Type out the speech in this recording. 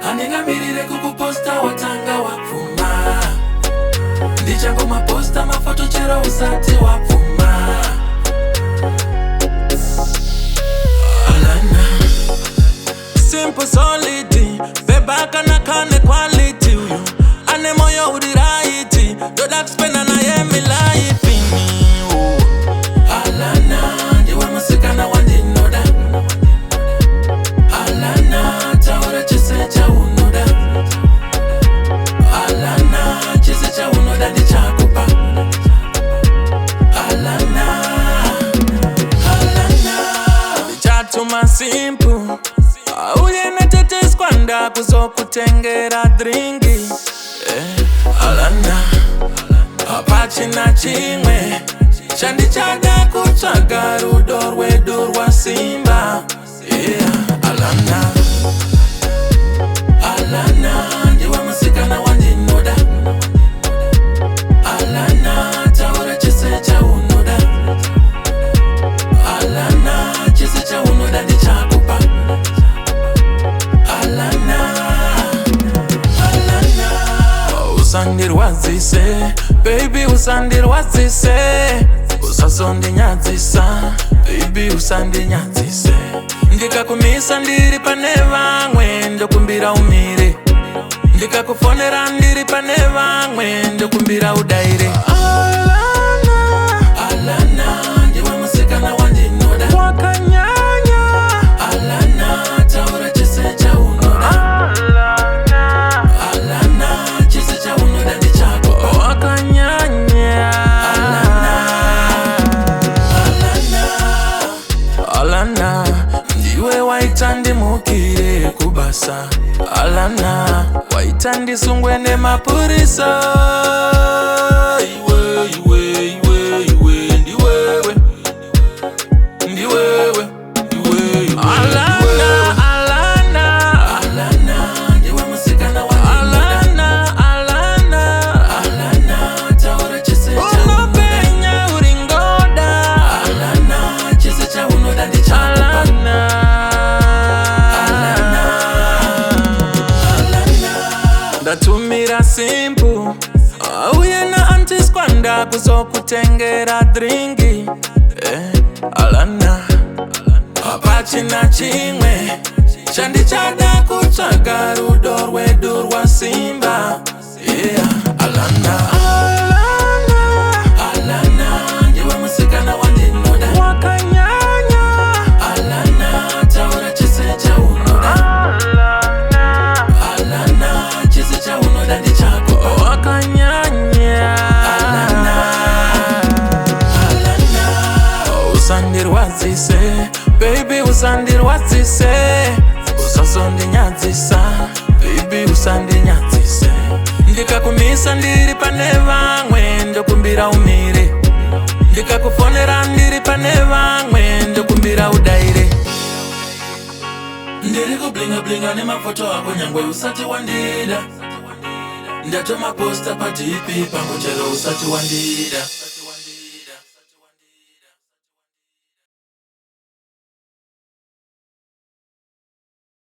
Handingamirire kukuposta watanga wapfuma. Ndichango maposta mafoto chero usati wapfuma. Alana simple solid, bebaka na kane quality. Ane moyo udiraiti, dodak spena na yemi life ini. Alana ndiwa masikana wandinoda. Alana taura chise cha unoda. Alana chise cha unoda di chakupa. Alana di chatu masimple. Uye netete skwanda kuzokutengera dringi. Alana apachina chimwe chandichada kutsvaga rudo rwedu rwasimba. Alana ndiwe musikana wandinoda. Alana taura chise chaunoda. Alana chise chaunoda ndichakupa. Usandirwadzise, baby usandirwadzise. Usazondinyadzisa, baby usandinyadzise. Ndikakumisa ndiri pane vamwe ndokumbira umire. Ndikakufonera ndiri pane vamwe ndokumbira udaire. Alana ndiwe musikana wandinoda. Wakanyanya. Alana taura chise chaunoda. Alana chise chaunoda ndichakupa. Wakanyanya. Alana ndiwe waita ndimukire kubasa. Alana waita ndisungwe nemapurisa. Iwe ndiwewe. Ndiwewe Alana ndiwe musikana wandinoda. Alana taura chise chaunoda. Unopenya uringoda. Alana chise chaunoda ndichakupa. Ndatumira simple. Uye na antiskwanda kuzokutengera dringi. Alana apachina chimwe chandichada kutsvaga rudo rwedu rwasimba. Alana ndiwe musikana wandinoda. Wakanyanya. Alana taura chise chaunoda. Alana chise chaunoda ndichakupa. Wakanyanya. Usandirwadzise, baby usandirwadzise. Usazondinyadzisa, baby usandinyadzise. Ndikakumisa ndiri pane vamwe ndokumbira umire. Ndikakufonera ndiri pane vamwe ndokumbira udaire. Ndiri kublinga blinga nemafoto ako nyangwe usati wandida. Ndatoma posta pa DP pangu chero usati wandida.